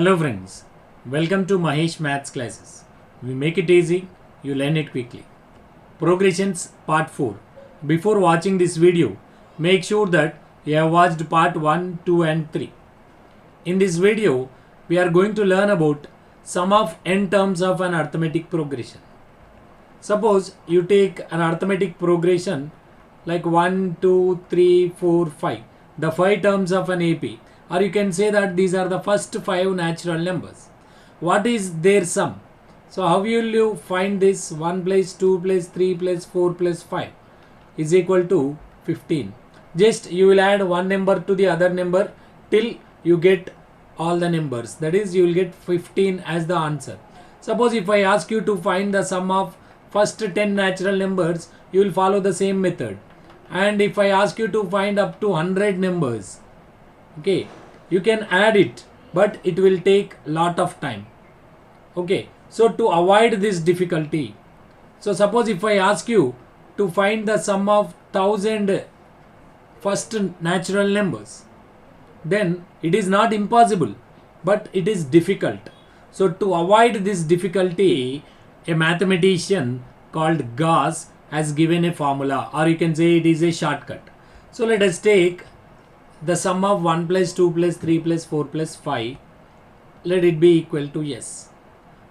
Hello friends, welcome to Mahesh Maths classes. We make it easy, you learn it quickly. Progressions part 4. Before watching this video, make sure that you have watched part 1, 2 and 3. In this video, we are going to learn about sum of n terms of an arithmetic progression. Suppose you take an arithmetic progression like 1, 2, 3, 4, 5, the 5 terms of an AP. Or you can say that these are the first 5 natural numbers. What is their sum? So how will you find this? 1 plus 2 plus 3 plus 4 plus 5 is equal to 15. Just you will add one number to the other number till you get all the numbers. That is, you will get 15 as the answer. Suppose if I ask you to find the sum of first 10 natural numbers, you will follow the same method. And if I ask you to find up to 100 numbers, okay, you can add it, but it will take lot of time. Okay, so to avoid this difficulty, so suppose if I ask you to find the sum of 1000 first natural numbers, then it is not impossible, but it is difficult. So to avoid this difficulty, a mathematician called Gauss has given a formula, or you can say it is a shortcut. So let us take the sum of 1 plus 2 plus 3 plus 4 plus 5, let it be equal to S.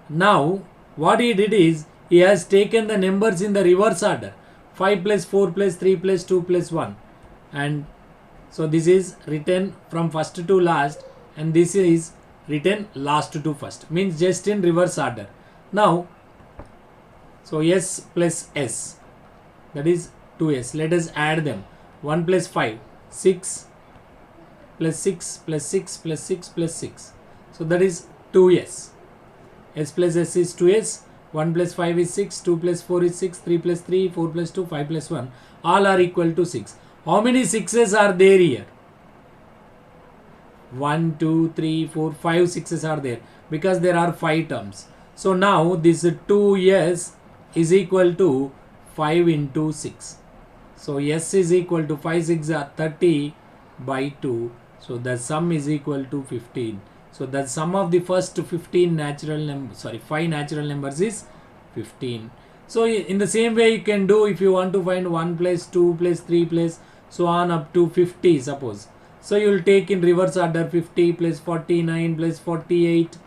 Now what he did is, he has taken the numbers in the reverse order, 5 plus 4 plus 3 plus 2 plus 1, and so this is written from first to last, and this is written last to first, means just in reverse order. Now so S plus S, that is 2S. Let us add them. 1 plus 5, 6 plus 6 plus 6 plus 6 plus 6. So that is 2S. S plus S is 2S. 1 plus 5 is 6. 2 plus 4 is 6. 3 plus 3, 4 plus 2, 5 plus 1. All are equal to 6. How many 6's are there here? 1, 2, 3, 4, 5 6's are there, because there are 5 terms. So now this 2S is equal to 5 into 6. So S is equal to 5 6 are 30 by 2. So the sum is equal to 15. So the sum of the first 15 natural numbers, 5 natural numbers is 15. So in the same way you can do if you want to find 1 plus 2 plus 3 plus so on up to 50 suppose. So you will take in reverse order 50 plus 49 plus 48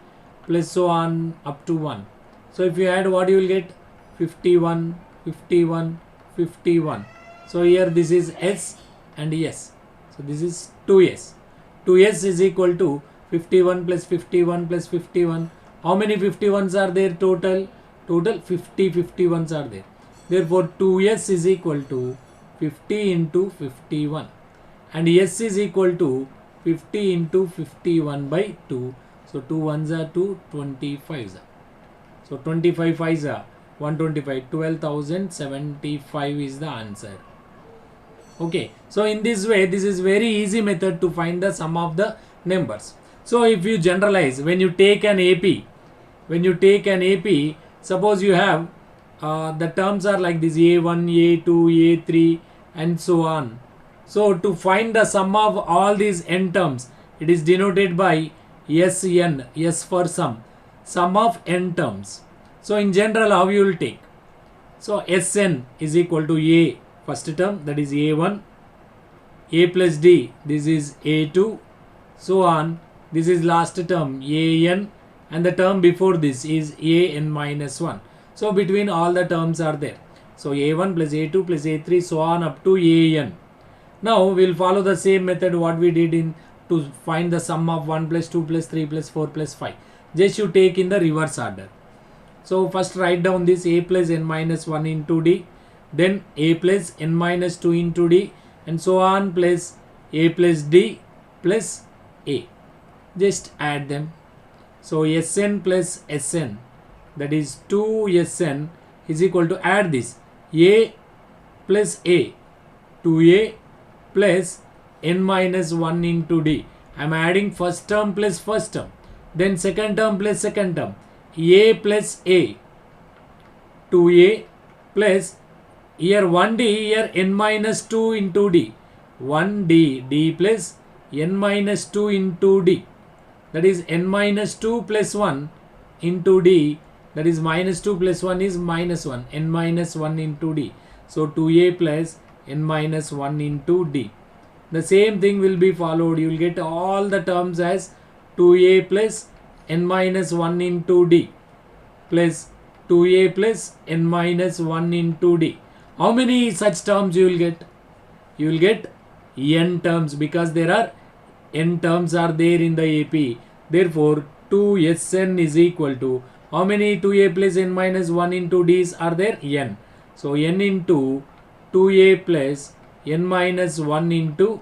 plus so on up to 1. So if you add, what you will get? 51, 51, 51. So here this is S and S. So this is 2S. 2S is equal to 51 plus 51 plus 51. How many 51s are there total? Total 50 51s are there. Therefore 2S is equal to 50 into 51. And S is equal to 50 into 51 by 2. So 2 ones are 2, 25s are. So 25 5s are 125, 12,075 is the answer. Okay, so in this way, this is very easy method to find the sum of the numbers. So if you generalize, when you take an AP, suppose you have the terms are like this, A1, A2, A3 and so on. So to find the sum of all these n terms, it is denoted by Sn, S for sum of n terms. So in general, how you will take? So Sn is equal to A first term, that is A1, A plus D, this is A2, so on. This is last term An, and the term before this is An minus 1. So between all the terms are there. So A1 plus A2 plus A3 so on up to An. Now we will follow the same method what we did in to find the sum of 1 plus 2 plus 3 plus 4 plus 5. Just you take in the reverse order. So first write down this A plus n minus 1 into D, then A plus n minus 2 into D, and so on, plus A plus D plus A. Just add them. So Sn plus Sn, that is 2Sn is equal to, add this, A plus A, 2A plus n minus 1 into D. I am adding first term plus first term, then second term plus second term. A plus A, 2A plus here 1D, here n minus 2 into D, 1D, D plus n minus 2 into D, that is n minus 2 plus 1 into d, that is minus 2 plus 1 is minus 1, n minus 1 into d. So 2a plus n minus 1 into d. The same thing will be followed. You will get all the terms as 2a plus n minus 1 into d plus 2a plus n minus 1 into d. How many such terms you will get? You will get n terms, because there are n terms are there in the AP. Therefore 2Sn is equal to, how many 2a plus n minus 1 into d's are there? N. So n into 2a plus n minus 1 into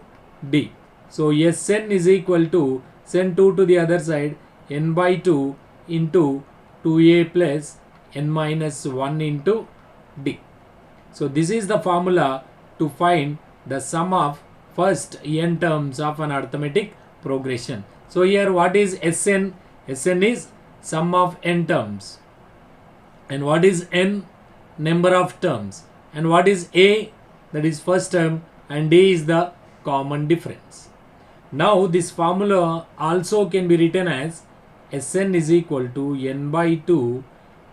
d. So Sn is equal to, send 2 to the other side, n by 2 into 2a plus n minus 1 into d. So this is the formula to find the sum of first n terms of an arithmetic progression. So here what is Sn? Sn is sum of n terms. And what is n? Number of terms. And what is a? That is first term, and d is the common difference. Now this formula also can be written as Sn is equal to n by 2.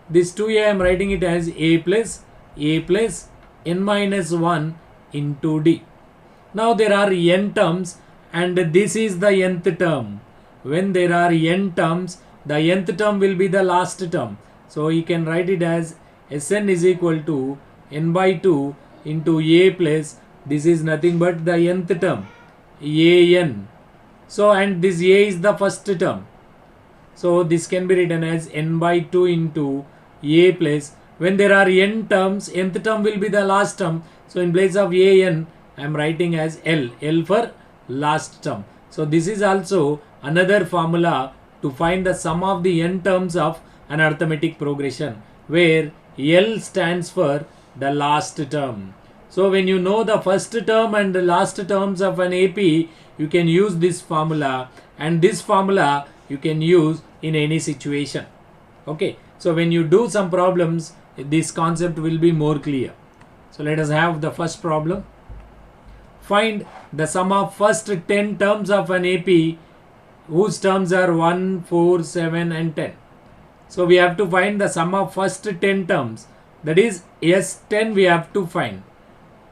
This 2a I am writing it as a plus n minus 1 into d. Now there are n terms, and this is the nth term. When there are n terms, the nth term will be the last term. So you can write it as Sn is equal to n by 2 into a plus, this is nothing but the nth term, an. So and this a is the first term. So this can be written as n by 2 into a plus, when there are n terms, nth term will be the last term. So in place of an, I am writing as L for last term. So this is also another formula to find the sum of the n terms of an arithmetic progression, where L stands for the last term. So when you know the first term and the last terms of an AP, you can use this formula, and this formula you can use in any situation. Okay, so when you do some problems, this concept will be more clear. So let us have the first problem. Find the sum of first 10 terms of an AP whose terms are 1, 4, 7 and 10. So we have to find the sum of first 10 terms, that is S10 we have to find.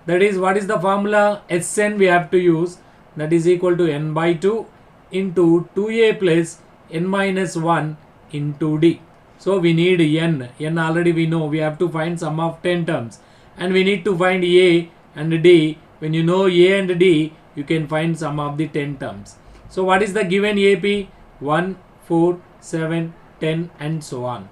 That is, what is the formula? Sn we have to use, that is equal to n by 2 into 2a plus n minus 1 into d. So we need n already we know, we have to find sum of 10 terms, and we need to find a and d. When you know a and d, you can find sum of the 10 terms. So what is the given AP? 1, 4, 7, 10 and so on.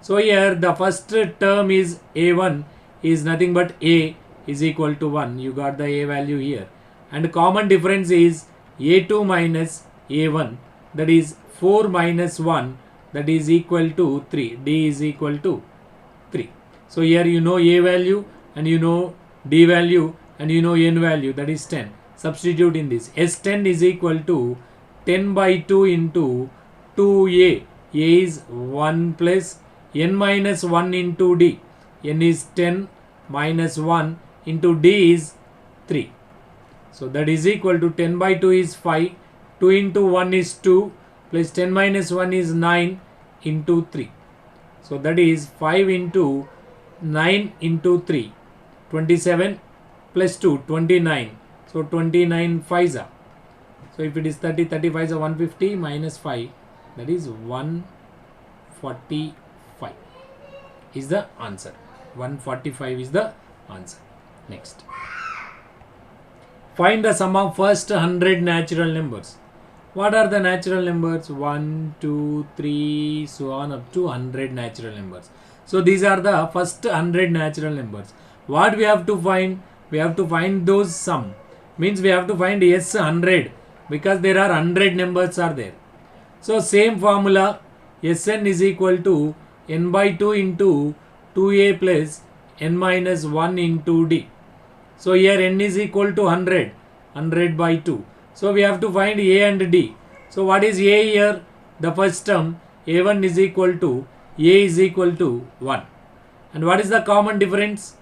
So here the first term is a1 is nothing but a is equal to 1. You got the a value here. And common difference is a2 minus a1, that is 4 minus 1, that is equal to 3. D is equal to 3. So here you know a value and you know d value and you know n value, that is 10. Substitute in this. S10 is equal to 10 by 2 into 2a. A is 1 plus n minus 1 into d. N is 10 minus 1 into d is 3. So that is equal to 10 by 2 is 5. 2 into 1 is 2 plus 10 minus 1 is 9 into 3. So that is 5 into 9 into 3. 27 plus 2, 29. So 29 5s are. So if it is 30, 35 is 150 minus 5, that is 145 is the answer. 145 is the answer. Next. Find the sum of first 100 natural numbers. What are the natural numbers? 1, 2, 3, so on up to 100 natural numbers. So these are the first 100 natural numbers. What we have to find? We have to find those sum. Means we have to find S100 because there are 100 numbers are there. So same formula, Sn is equal to n by 2 into 2a plus n minus 1 into d. So here n is equal to 100, 100 by 2. So we have to find a and d. So what is a here? The first term, a1 is equal to, a is equal to 1. And what is the common difference?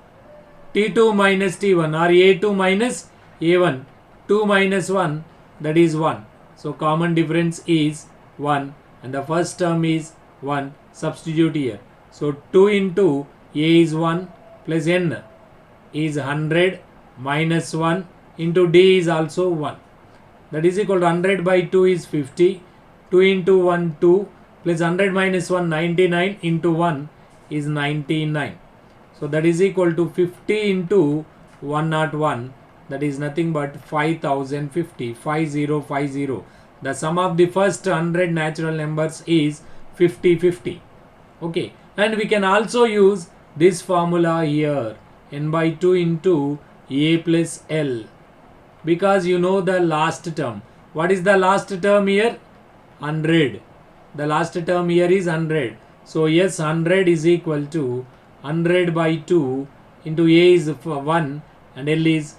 T2 minus T1 or A2 minus A1. 2 minus 1, that is 1. So common difference is 1 and the first term is 1. Substitute here. So 2 into a is 1 plus n is 100 minus 1 into d is also 1. That is equal to 100 by 2 is 50. 2 into 1 2 plus 100 minus 1 99 into 1 is 99. So that is equal to 50 into 101. That is nothing but 5050. 5050. The sum of the first 100 natural numbers is 5050. Okay, and we can also use this formula here, n by 2 into a plus l, because you know the last term. What is the last term here? 100. The last term here is 100. So yes, 100 is equal to 100 by 2 into a is 1 and l is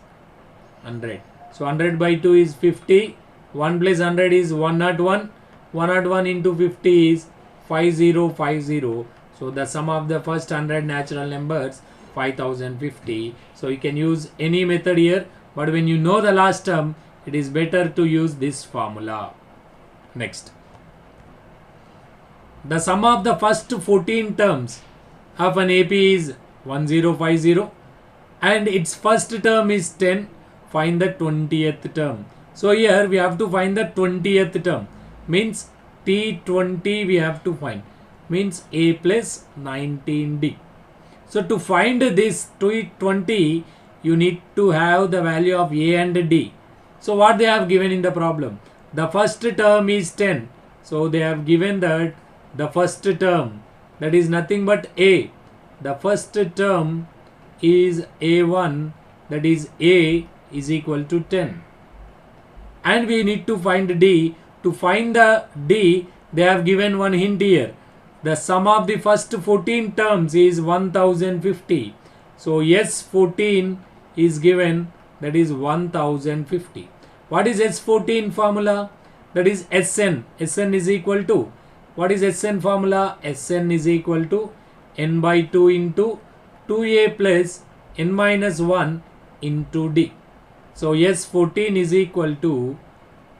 100. So 100 by 2 is 50. 1 plus 100 is 101. 101 into 50 is 5050. So the sum of the first 100 natural numbers 5050. So you can use any method here, but when you know the last term, it is better to use this formula. Next, the sum of the first 14 terms of an AP is 1050 and its first term is 10. Find the 20th term. So here we have to find the 20th term, means T20 we have to find, means A plus 19D. So to find this T20, you need to have the value of A and D. So what they have given in the problem, the first term is 10. So they have given that the first term, that is nothing but A. The first term is A1, that is A is equal to 10. And we need to find D. To find the D, they have given one hint here. The sum of the first 14 terms is 1050. So yes, 14 is given, that is 1050. What is S14 formula? That is Sn. Sn is equal to, what is Sn formula? Sn is equal to n by 2 into 2a plus n minus 1 into d. So yes, 14 is equal to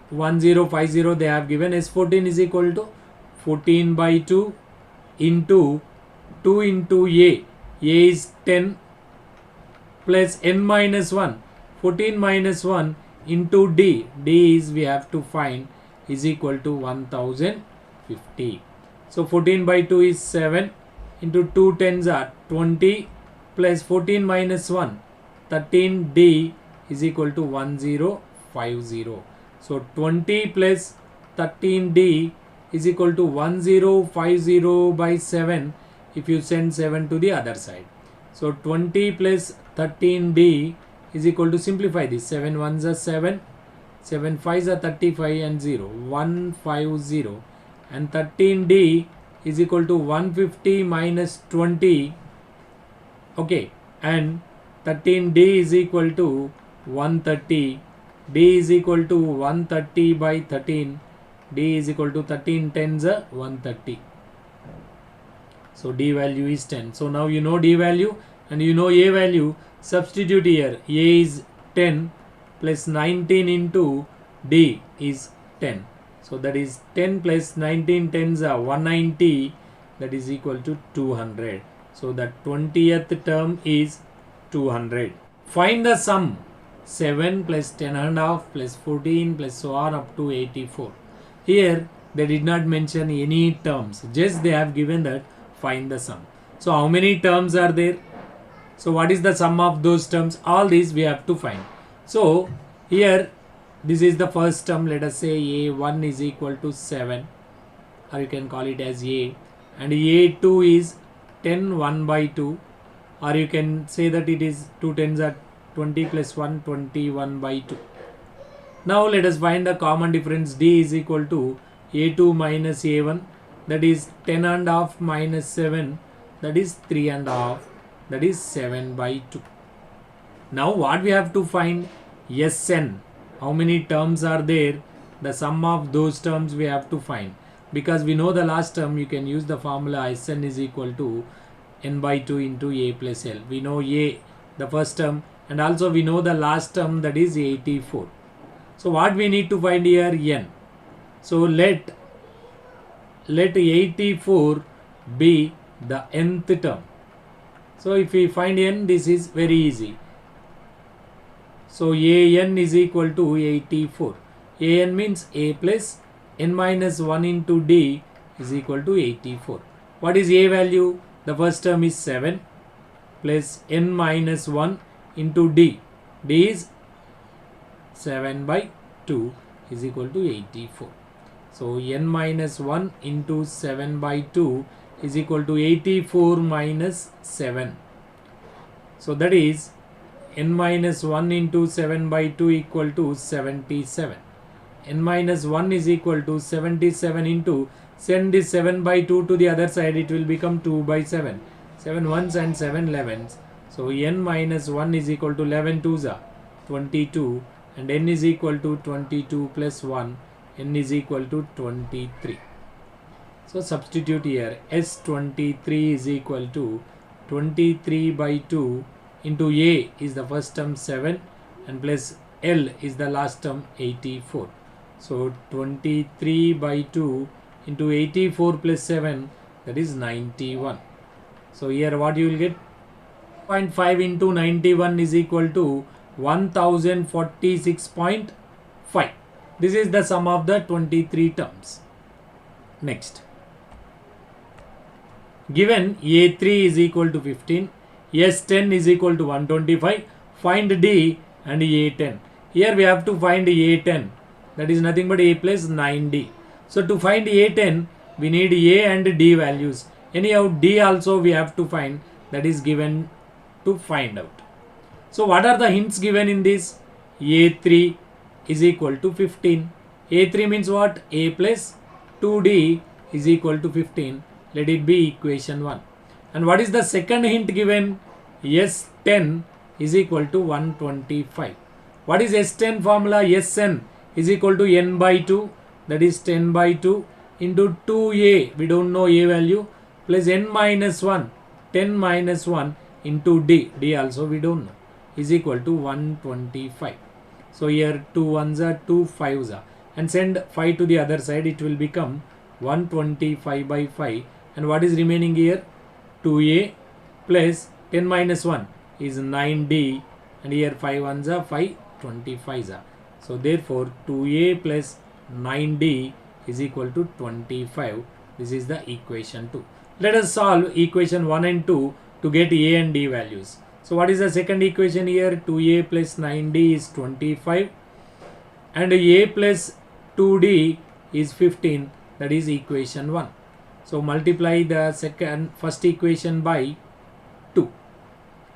1050 they have given. S14 is equal to 14 by 2 into 2 into A. A is 10 plus n minus 1. 14 minus 1 into D. D is we have to find is equal to 1050. So 14 by 2 is 7 into 2 tens are 20 plus 14 minus 1 13D is equal to 1050. So 20 plus 13D is equal to 1050 by 7 if you send 7 to the other side. So 20 plus 13D is equal to, simplify this, 7 ones are 7, 7 5s are 35 and 0, 150, and 13D is equal to 150 minus 20, okay, and 13D is equal to 130. D is equal to 130 by 13. D is equal to 13 tens are 130. So D value is 10. So now you know D value and you know A value. Substitute here. A is 10 plus 19 into D is 10. So that is 10 plus 19 tens are 190. That is equal to 200. So the 20th term is 200. Find the sum. 7 plus 10 and a half plus 14 plus so on up to 84. Here they did not mention any terms, just they have given that find the sum. So how many terms are there? So what is the sum of those terms? All these we have to find. So here this is the first term. Let us say A1 is equal to 7, or you can call it as A, and A2 is 10 1 by 2, or you can say that it is 2 tens are 20 plus 1 21 by 2. Now let us find the common difference. D is equal to A2 minus A1, that is 10 and a half minus 7, that is 3 and a half, that is 7 by 2. Now what we have to find? Sn. How many terms are there? The sum of those terms we have to find. Because we know the last term, you can use the formula Sn is equal to n by 2 into A plus L. We know A, the first term, and also we know the last term, that is 84. So what we need to find here? N. So let let 84 be the nth term. So if we find n, this is very easy. So an is equal to 84. An means a plus n minus 1 into d is equal to 84. What is a value? The first term is 7 plus n minus 1 into d. D is 7 by 2 is equal to 84. So n minus 1 into 7 by 2 is equal to 84 minus 7. So that is n minus 1 into 7 by 2 equal to 77. N minus 1 is equal to 77 into, send this 7 by 2 to the other side, it will become 2 by 7. 7 ones and 7 11s. So n minus 1 is equal to 11 twos are 22, and n is equal to 22 plus 1, n is equal to 23. So substitute here, S23 is equal to 23 by 2 into a is the first term 7 and plus L is the last term 84. So 23 by 2 into 84 plus 7, that is 91. So here what you will get, 0.5 into 91 is equal to 1046.5. This is the sum of the 23 terms. Next, given A3 is equal to 15, S10 is equal to 125, find D and A10. Here we have to find A10, that is nothing but A plus 9D. So to find A10, we need A and D values. Anyhow, D also we have to find, that is given to find out. So what are the hints given in this? A3 is equal to 15. A3 means what? A plus 2D is equal to 15. Let it be equation 1. And what is the second hint given? S10 is equal to 125. What is S10 formula? Sn is equal to n by 2, that is 10 by 2 into 2a, we don't know a value, plus n minus 1, 10 minus 1 into d, d also we don't know, is equal to 125. So here 2 ones are 2 5s are, and send 5 to the other side, it will become 125 by 5. And what is remaining here? 2a plus 10 minus 1 is 9d, and here 5 ones are 5 25s are. So therefore 2a plus 9d is equal to 25. This is the equation 2. Let us solve equation 1 and 2 to get a and d values. So what is the second equation here? 2a plus 9d is 25 and a plus 2d is 15, that is equation 1. So multiply the first equation by 2.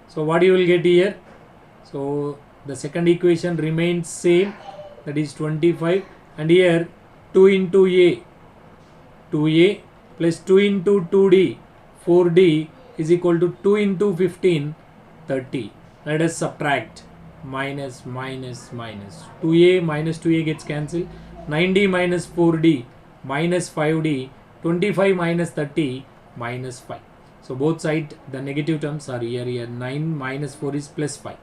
So what you will get here? So the second equation remains same, that is 25, and here 2 into a, 2a plus 2 into 2d, 4d is equal to 2 into 15, 30. Let us subtract, minus minus minus, 2a minus 2a gets cancelled, 9d minus 4d minus 5d, 25 minus 30 minus 5. So both sides the negative terms are here, 9 minus 4 is plus 5.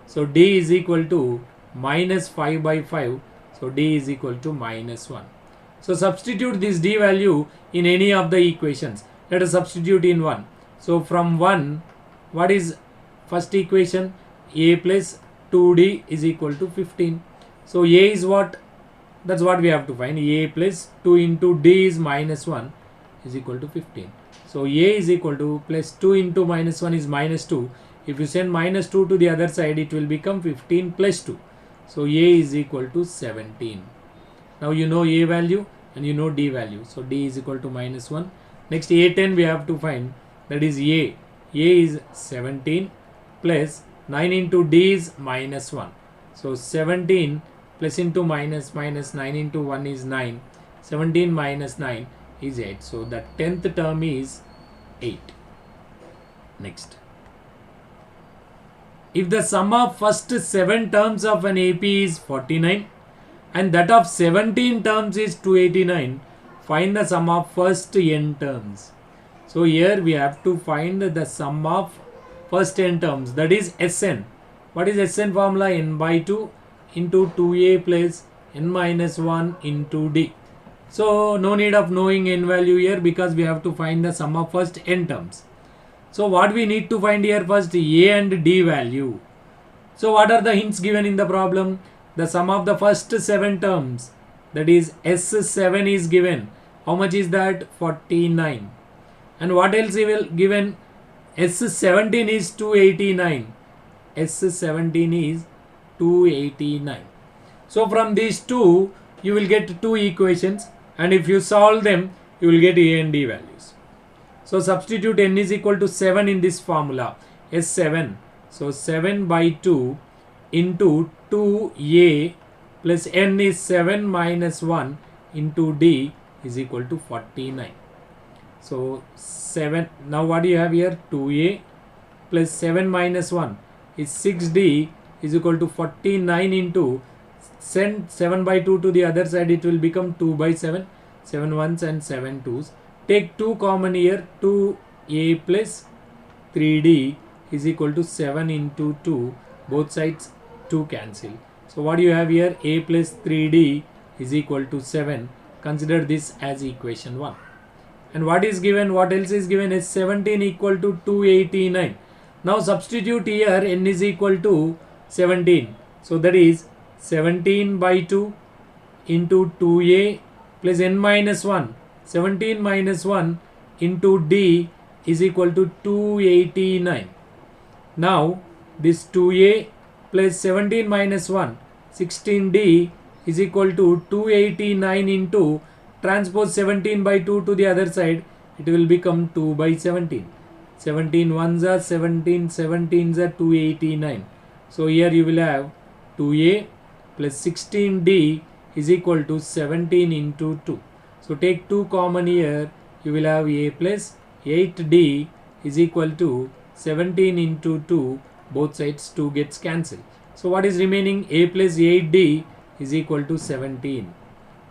So d is equal to minus 5 by 5. So d is equal to minus 1. So substitute this d value in any of the equations. Let us substitute in 1. So from 1, what is first equation? A plus 2d is equal to 15. So a is what? That's what we have to find. A plus 2 into d is minus 1 is equal to 15. So a is equal to plus 2 into minus 1 is minus 2. If you send minus 2 to the other side, it will become 15 plus 2. So a is equal to 17. Now you know a value and you know d value. So d is equal to minus 1. Next a10 we have to find, that is a. A is 17 plus 9 into d is minus 1. So 17 plus into minus minus 9 into 1 is 9. 17 minus 9 is 8. So the 10th term is 8. Next, if the sum of first 7 terms of an AP is 49 and that of 17 terms is 289, find the sum of first n terms. So here we have to find the sum of first n terms, that is Sn. What is Sn formula? N by 2 into 2a plus n minus 1 into d. So no need of knowing n value here because we have to find the sum of first n terms. So what we need to find here first a and d value. So what are the hints given in the problem? The sum of the first 7 terms, that is S7 is given. How much is that? 49. And what else he will given? S17 is 289. S17 is 289. So from these two you will get two equations, and if you solve them you will get a and d values. So substitute n is equal to 7 in this formula, S7. So 7 by 2 into 2a plus n is 7 minus 1 into d is equal to 49. So 7, now what do you have here? 2a plus 7 minus 1 is 6d is equal to 49 into, send 7 by 2 to the other side, it will become 2 by 7, 7 ones and 7 twos. Take 2 common here, 2a plus 3d is equal to 7 into 2, both sides 2 cancel. So what do you have here? A plus 3d is equal to 7. Consider this as equation 1. And what is given? What else is given? Is 17 equal to 289. Now substitute here n is equal to 17. So that is 17 by 2 into 2a plus n minus 1. 17 minus 1 into d is equal to 289. Now this 2a plus 17 minus 1, 16d is equal to 289 into, transpose 17 by 2 to the other side, it will become 2 by 17. 17 ones are 17, 17s are 289. So here you will have 2a plus 16d is equal to 17 into 2. So take 2 common here, you will have a plus 8d is equal to 17 into 2, both sides 2 gets cancelled. So what is remaining? A plus 8d is equal to 17.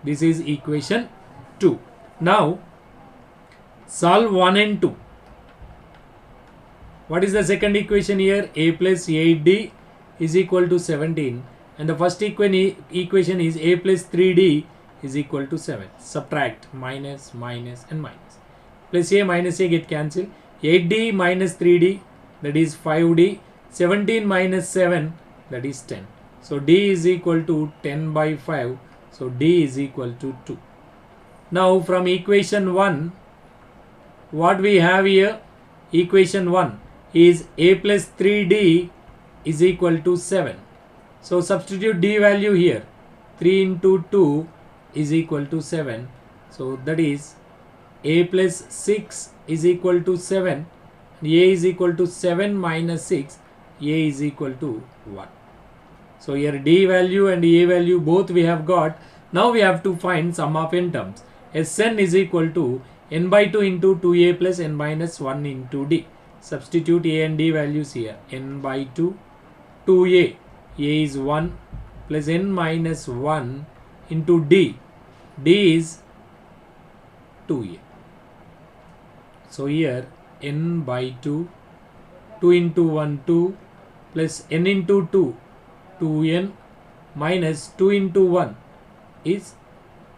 This is equation 2. Now solve 1 and 2. What is the second equation here? A plus 8d is equal to 17, and the first equation is a plus 3d is equal to 7. Subtract, minus, minus and minus. Plus a minus a get cancelled. 8d minus 3d, that is 5d. 17 minus 7, that is 10. So d is equal to 10 by 5. So d is equal to 2. Now from equation 1, what we have here? Equation 1 is a plus 3d is equal to 7. So substitute d value here. 3 into 2 is equal to 7. So that is a plus 6 is equal to 7. A is equal to 7 minus 6. A is equal to 1. So here d value and a value both we have got. Now we have to find sum of n terms. Sn is equal to n by 2 into 2a plus n minus 1 into d. Substitute a and d values here. N by 2, 2a, a is 1 plus n minus 1 into d. D is 2a. So here n by 2, 2 into 1 2 plus n into 2, 2n minus 2 into 1 is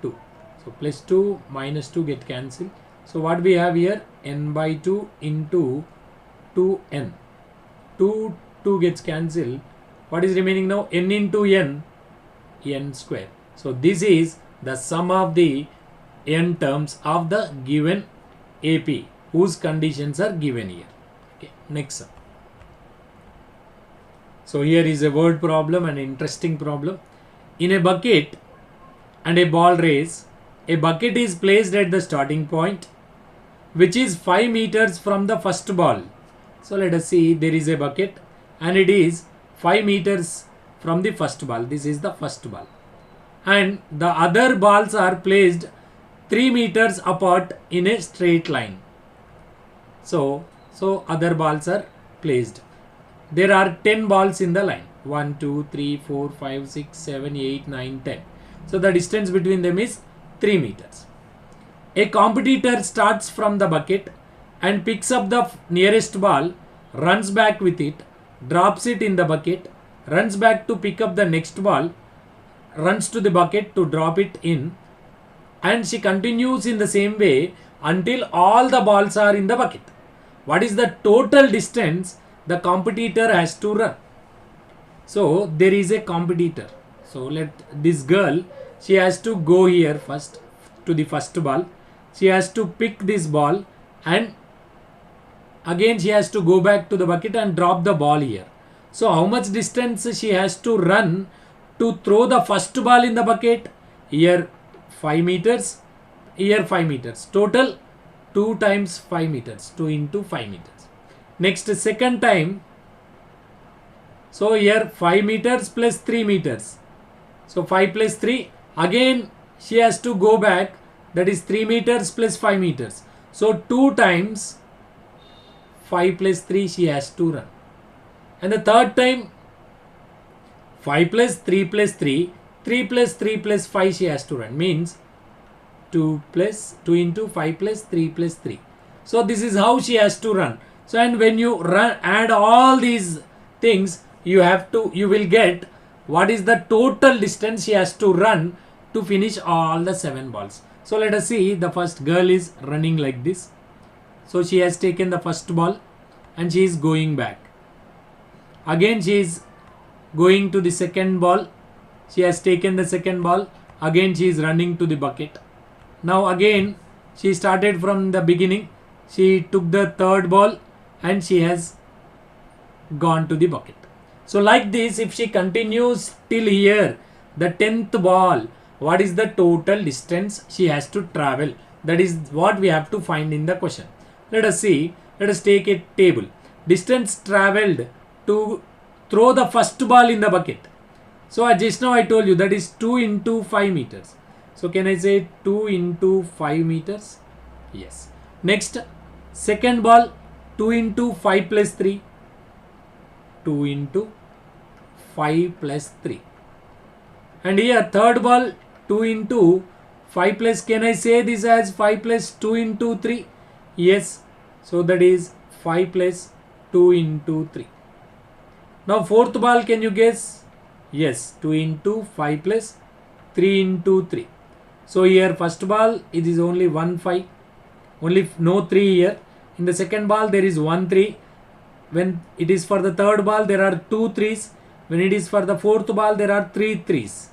2. So plus 2 minus 2 get cancelled. So what we have here? N by 2 into 2n. 2 gets cancelled. What is remaining now? N into n, n square. So this is the sum of the n terms of the given AP, whose conditions are given here. Okay, next sum. So here is a word problem, an interesting problem. In a bucket and a ball race, a bucket is placed at the starting point, which is 5 meters from the first ball. So let us see, there is a bucket and it is 5 meters from the first ball. This is the first ball. And the other balls are placed 3 meters apart in a straight line. So other balls are placed. There are 10 balls in the line. 1, 2, 3, 4, 5, 6, 7, 8, 9, 10. So the distance between them is 3 meters. A competitor starts from the bucket and picks up the nearest ball, runs back with it, drops it in the bucket, runs back to pick up the next ball, runs to the bucket to drop it in, and she continues in the same way until all the balls are in the bucket. What is the total distance the competitor has to run? So there is a competitor. So let this girl, she has to go here first to the first ball. She has to pick this ball and again she has to go back to the bucket and drop the ball here. So how much distance she has to run to throw the first ball in the bucket? Here 5 meters, here 5 meters. Total 2 times 5 meters, 2 into 5 meters. Next second time, so here 5 meters plus 3 meters. So 5 plus 3, again she has to go back, that is 3 meters plus 5 meters. So 2 times 5 plus 3 she has to run. And the third time 5 plus 3 plus 3, 3 plus 3 plus 5 she has to run. Means 2 into 5 plus 3 plus 3. So this is how she has to run. So and when you add all these things, you will get what is the total distance she has to run to finish all the 7 balls. So let us see, the first girl is running like this. So she has taken the first ball and she is going back. Again she is going to the second ball. She has taken the second ball. Again she is running to the bucket. Now again she started from the beginning. She took the third ball and she has gone to the bucket. So like this, if she continues till here, the 10th ball, what is the total distance she has to travel? That is what we have to find in the question. Let us see. Let us take a table. Distance traveled to throw the first ball in the bucket. So just now I told you that is 2 into 5 meters. So can I say 2 into 5 meters? Yes. Next, second ball, 2 into 5 plus 3. 2 into 5 plus 3. And here third ball, 2 into 5 plus, can I say this as 5 plus 2 into 3? Yes. So that is 5 plus 2 into 3. Now fourth ball, can you guess? Yes, 2 into 5 plus 3 into 3. So here first ball, it is only 1 5. Only no 3 here. In the second ball, there is 1 3. When it is for the third ball, there are 2 3s. When it is for the fourth ball, there are 3 3s.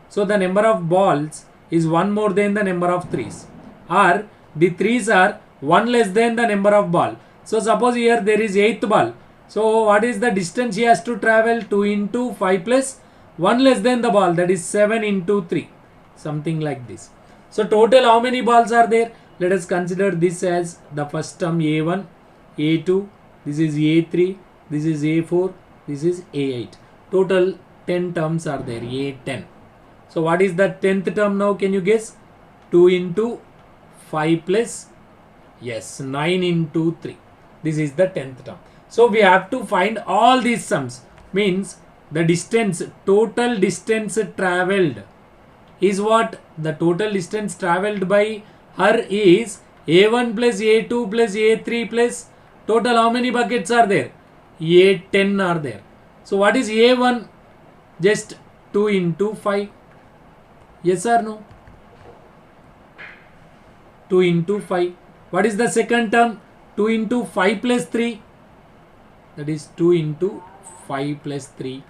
So the number of balls is 1 more than the number of 3s. Or the 3s are 1 less than the number of ball. So suppose here there is 8th ball. So what is the distance he has to travel? 2 into 5 plus 1 less than the ball, that is 7 into 3. Something like this. So total how many balls are there? Let us consider this as the first term A1, A2, this is A3, this is A4, this is A8. Total 10 terms are there, A10. So what is the 10th term now? Can you guess? 2 into 5 plus, yes, 9 into 3. This is the 10th term. So we have to find all these sums. Means the distance, total distance traveled is what? The total distance traveled by her is A1 plus A2 plus A3 plus total how many buckets are there? A10 are there. So what is A1? Just 2 into 5. Yes or no? 2 into 5. What is the second term? 2 into 5 plus 3. That is 2 into 5 plus 3.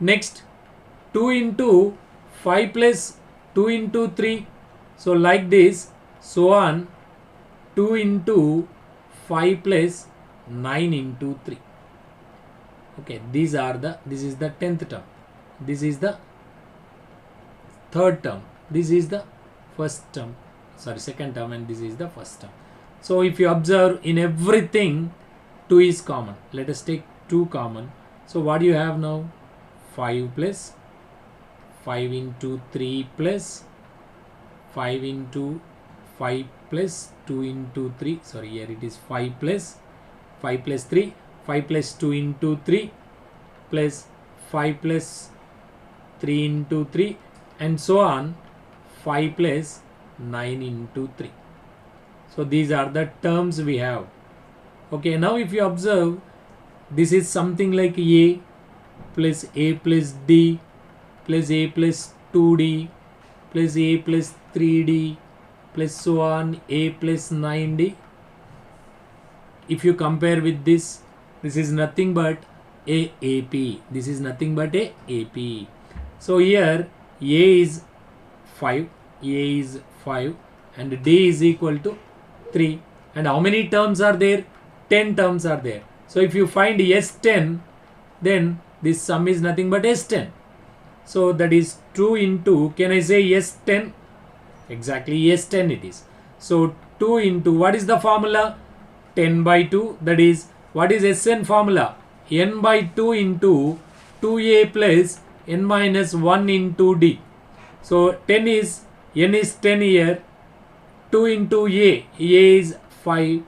Next, 2 into 5 plus 2 into 3. So like this, so on, 2 into 5 plus 9 into 3. Okay, this is the 10th term. This is the third term. This is the first term. Sorry, second term, and this is the first term. So if you observe, in everything 2 is common. Let us take 2 common. So what do you have now? 5 plus 5 into 3 plus 5 into 5 plus 2 into 3. Sorry, here it is 5 plus 3, 5 plus 2 into 3 plus 5 plus 3 into 3 and so on, 5 plus 9 into 3. So these are the terms we have. Okay, now if you observe, this is something like A plus D plus A plus 2D plus A plus 3D plus so on A plus 9D. If you compare with this, this is nothing but a AP. This is nothing but a AP. So here A is 5, A is 5 and D is equal to 3. And how many terms are there? 10 terms are there. So if you find S10, then this sum is nothing but S10. So that is 2 into, can I say S10? Exactly, S10 it is. So 2 into, what is the formula? 10 by 2, that is, what is Sn formula? N by 2 into 2A plus N minus 1 into D. So 10 is, N is 10 here, 2 into A is 5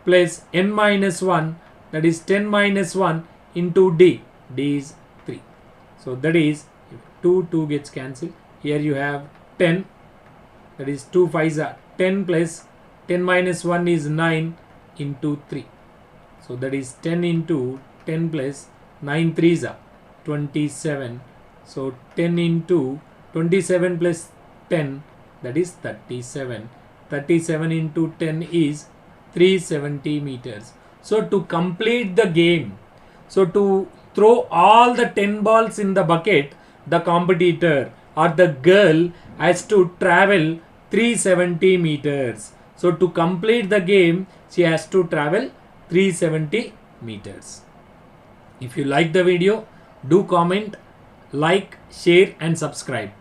plus N minus 1, that is 10 minus 1 into D is 3. So that is 2 gets cancelled. Here you have 10, that is 2 5s are 10 plus 10 minus 1 is 9 into 3. So that is 10 into 10 plus 9 3s are 27. So 10 into 27 plus 10, that is 37. 37 into 10 is 370 meters. So to complete the game, so to throw all the 10 balls in the bucket, the competitor or the girl has to travel 370 meters. So to complete the game, she has to travel 370 meters. If you like the video, do comment, like, share and subscribe.